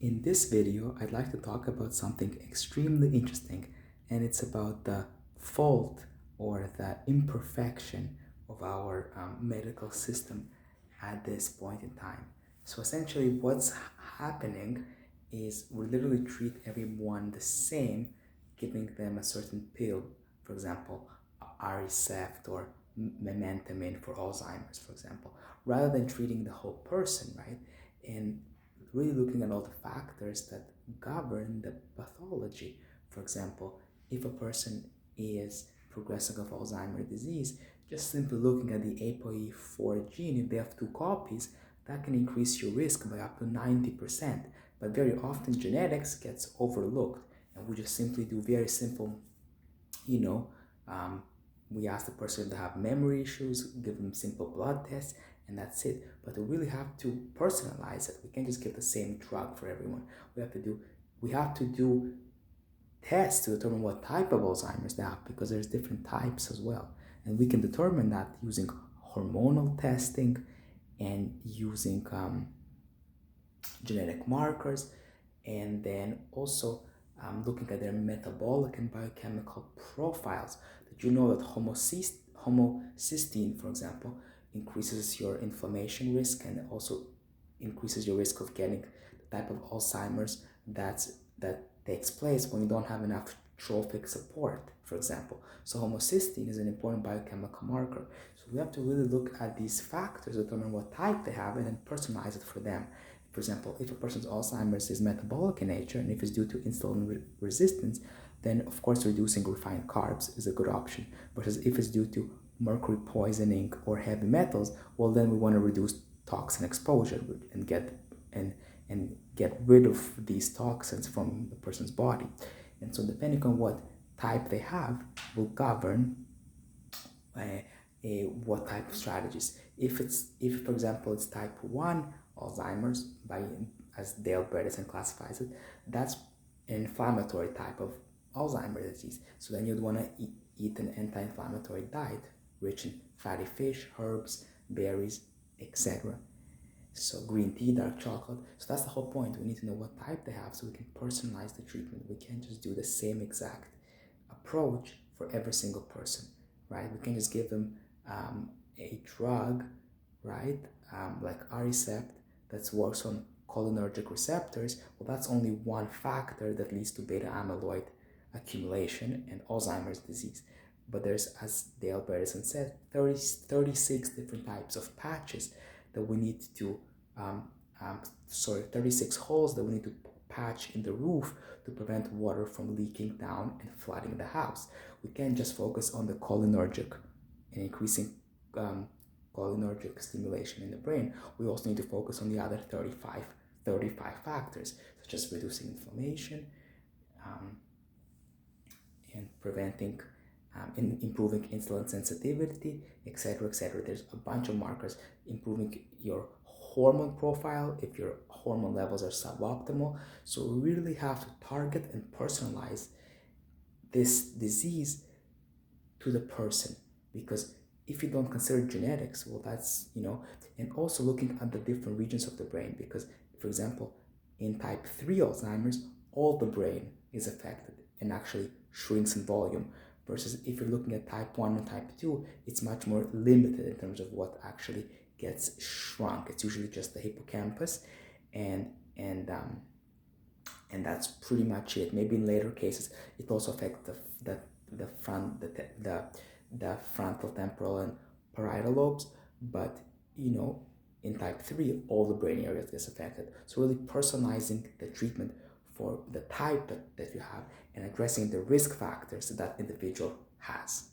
In this video, I'd like to talk about something extremely interesting, and it's about the fault or the imperfection of our medical system at this point in time. So essentially, what's happening is we literally treat everyone the same, giving them a certain pill, for example, Aricept or Memantine for Alzheimer's, for example, rather than treating the whole person, right? And really looking at all the factors that govern the pathology. For example, if a person is progressing of Alzheimer's disease, just simply looking at the ApoE4 gene, if they have two copies, that can increase your risk by up to 90%. But very often genetics gets overlooked, and we just simply do very simple, you know, um, we ask the person to have memory issues, give them simple blood tests, and that's it. But we really have to personalize it. We can't just give the same drug for everyone. We have to do tests to determine what type of Alzheimer's they have, because there's different types as well. And we can determine that using hormonal testing and using genetic markers, and then also looking at their metabolic and biochemical profiles. Did you know that homocysteine, for example, increases your inflammation risk and also increases your risk of getting the type of Alzheimer's that takes place when you don't have enough trophic support, for example. So homocysteine is an important biochemical marker. So we have to really look at these factors, determine what type they have, and then personalize it for them. For example, if a person's Alzheimer's is metabolic in nature, and if it's due to insulin resistance, then of course reducing refined carbs is a good option. Versus if it's due to mercury poisoning or heavy metals, well then we want to reduce toxin exposure and get rid of these toxins from the person's body. And so depending on what type they have will govern what type of strategies. If for example it's type 1 Alzheimer's, by as Dale Bredesen classifies it, that's an inflammatory type of Alzheimer's disease. So then you'd want to eat an anti-inflammatory diet rich in fatty fish, herbs, berries, etc. So green tea, dark chocolate. So that's the whole point. We need to know what type they have so we can personalize the treatment. We can't just do the same exact approach for every single person, right? We can just give them a drug, right? Like Aricept that works on cholinergic receptors. Well, that's only one factor that leads to beta amyloid accumulation and Alzheimer's disease. But there's, as Dale Bredesen said, 36 different types of patches that we need to, 36 holes that we need to patch in the roof to prevent water from leaking down and flooding the house. We can't just focus on the cholinergic and increasing cholinergic stimulation in the brain. We also need to focus on the other 35 factors, such as reducing inflammation and preventing improving insulin sensitivity, etc., etc. There's a bunch of markers, improving your hormone profile if your hormone levels are suboptimal. So we really have to target and personalize this disease to the person, because if you don't consider genetics, well, that's, and also looking at the different regions of the brain, because, for example, in type 3 Alzheimer's, all the brain is affected and actually shrinks in volume, versus if you're looking at type 1 and type 2, it's much more limited in terms of what actually gets shrunk. It's usually just the hippocampus, and that's pretty much it. Maybe in later cases, it also affects the frontal temporal and parietal lobes, but in type 3, all the brain areas gets affected. So really personalizing the treatment for the type that you have and addressing the risk factors that individual has.